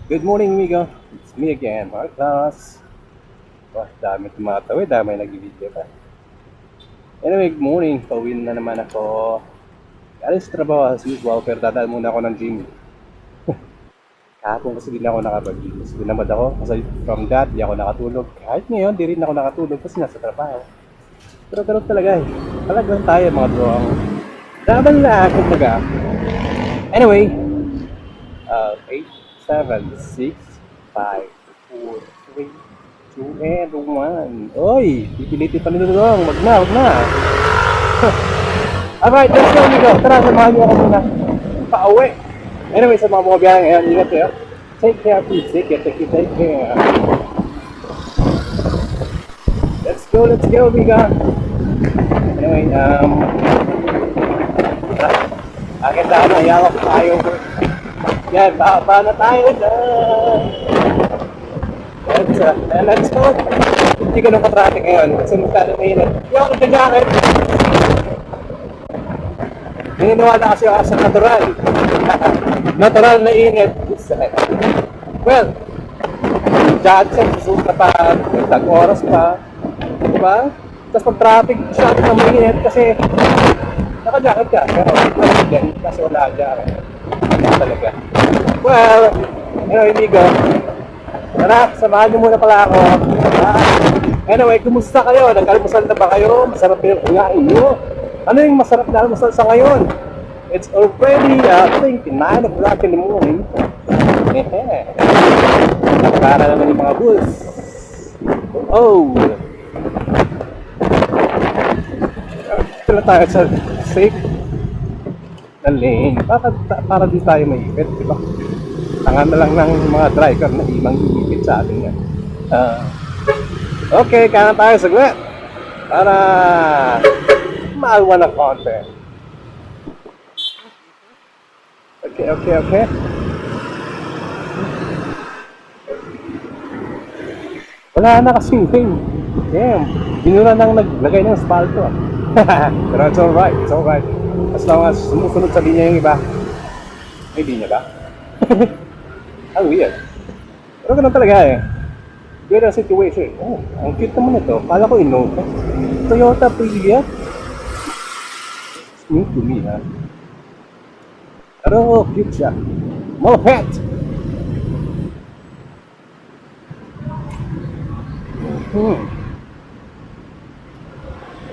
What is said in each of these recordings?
Good morning, amigo. It's me again, Mark Claus. Wah, dami tumatawid, dami nag-video pa. Anyway, good morning. Pauwi na naman ako. Alis sa trabaho as usual, pero dadal muna ako ng gym. Kahapon kasi din ako nakapag-gym. Mas binamad ako kasi from that, di ako nakatulog. Kahit ngayon, di rin ako nakatulog kasi nasa trabaho. Pero ganun talaga eh. Talagang tayo mga bro. Laban na, kumbaga. Anyway, 8, 7, 6, 5, 4, 3, 2, and 1. Oy, pipilitin pa nila doon. Wag na, wag na. Alright, let's go, amigo. Tara, samahan niyo ako muna. Pauwi. Anyway, sa mga biyahe ngayon, ingat kayo. Take care, please. Take care. Let's go, amigo. Anyway, akin daan na, yawak tayo. Yan, baba na tayo dyan. Let's go. Hindi ganun ka-traffic ngayon kasi masyado mainit. Hindi ako nagka-jacket. Naniniwala kasi ako sa natural. Natural na init. Well, Johnson, susunod na pa, tag-oras pa. Diba? Tapos pag traffic, masyado na mainit kasi naka-jacket ka. Pero kasi wala jacket. Talaga. Well, amigo. Tara, samahan niyo muna pala ako. Anyway, kumusta kayo? Nag-almusal na ba kayo? Masarap yung kumain niyo? Ano yung masarap na almusal sa ngayon? It's already, I think, 9 o'clock in the morning. Para naman yung mga bulls. Oh! Ito na tayo sa safe na lane. Para di tayo maipit, di ba? Tanga na lang ng mga driver na ibang iipit sa atin yan. Okay, kaya tayo saglit para maalwa ng konti. Okay. Wala na kasing lane. Damn, binura nang naglagay ng asfalto. Pero it's alright. As long as sumusunod sa linya yung iba. May linya ba? Ang weird. Pero ganun talaga eh. Weird ang situation. Oh, ang cute naman ito. Kala ko Innova. Toyota Prius. It's new to me, ha? Pero cute siya. Moped!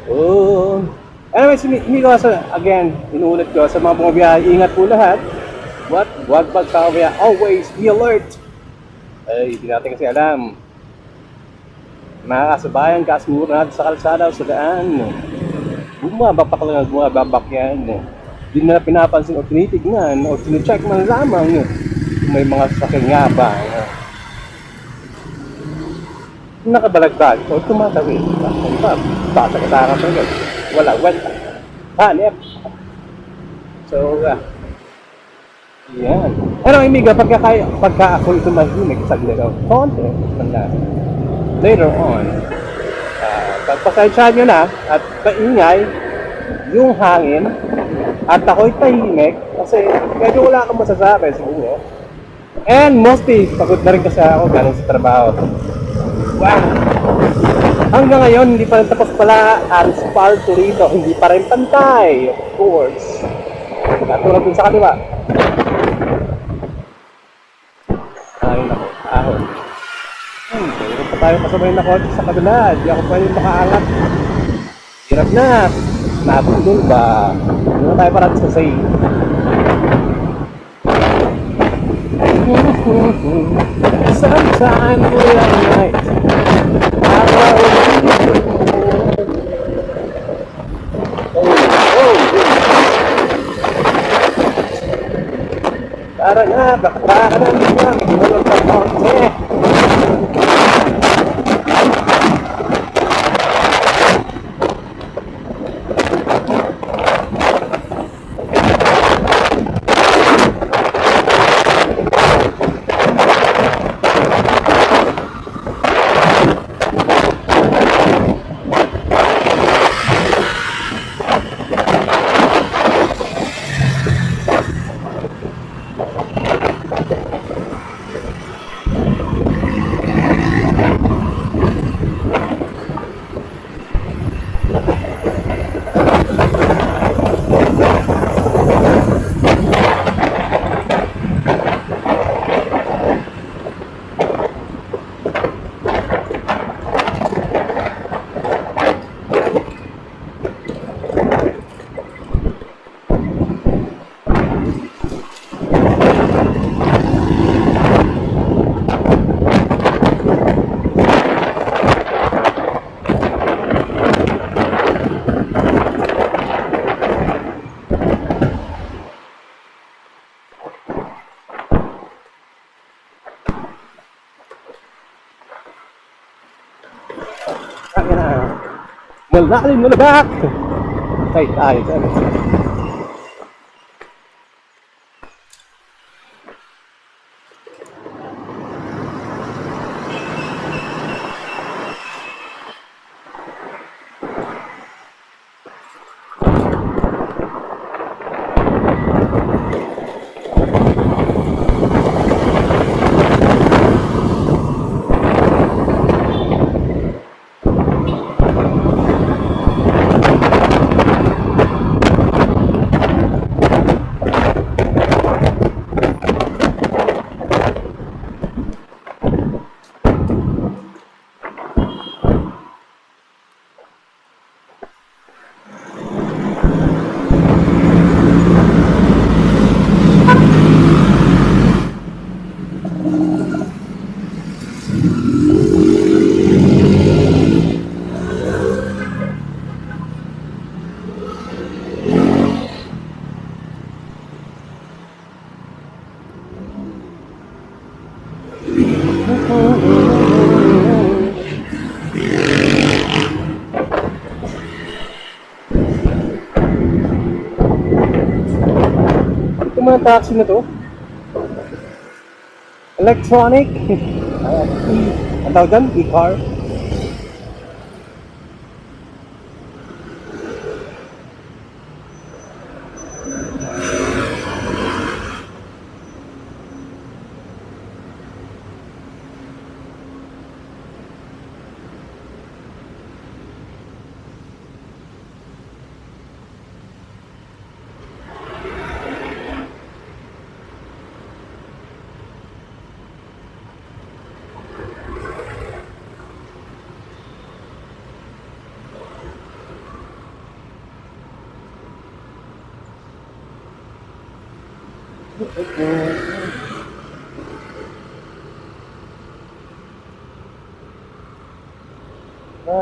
Oh. Anyway, hindi ko again, inuulit ko sa mga bumabiyahe, ingat po lahat. Huwag magkawaya. Always be alert. Ay, hindi natin kasi alam. Mga kasabayan, kasunod sa kalsada o sa daan. Bumabak yan. Hindi na pinapansin o tinitignan o tinicheck man lamang kung may mga sasakyan nga ba. Nakabalagtag o tumatawid. Tatagataran pa yun. Wala. Hanep. So, yan. Ano, amiga, pagka ako ito mahimik, saglit ako, konti, later on, pagpasensyahan nyo na at paingay yung hangin at ako'y tahimik kasi medyo wala akong masasabi siguro. And mostly, pagod na rin kasi ako galing sa trabaho. Wow! Hanggang ngayon, hindi pa rin tapos pala ang asfalto rito. Hindi pa rin pantay, of course. Katulad dun sa kaliwa. Ayun ako, ahon. Mayroon pa tayo kasabay na kotse sa kabila. Hindi ako pwede makaangat. Hirap na. Nabundol ba? Hindi na tayo parang sa say. Sometime late at night Tara na, bakla ka na nila. Ginulog ka konti. tayo na. Malalim na labak. Tay tayo dyan. Ito mga taxi na to. Electronic. Ang tawag dyan? E-car.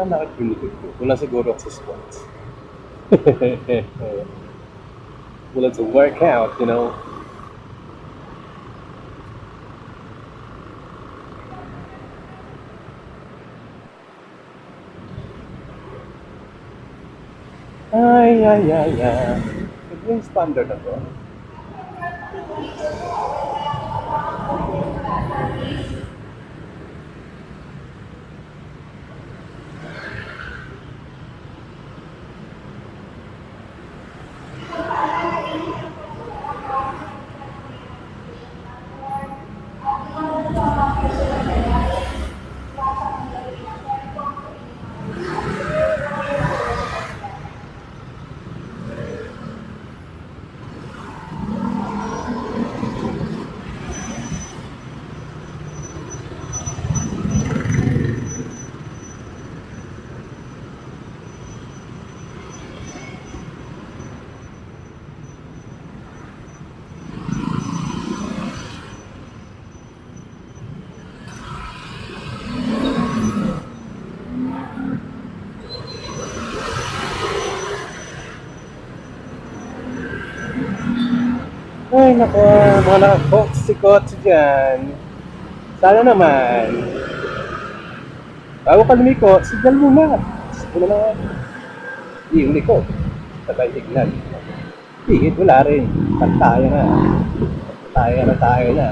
Nakikinig ko. Wala siguro ako sa sports. Wala sa workout, you know. Ay. Ito yung standard na to. Ay, nako, mga nakakotsi-kotsi dyan. Sana naman. Bago ka lumiko, signal muna. Signal na. Yung liko. Sabay signal. Hihit, wala rin. Tayo na.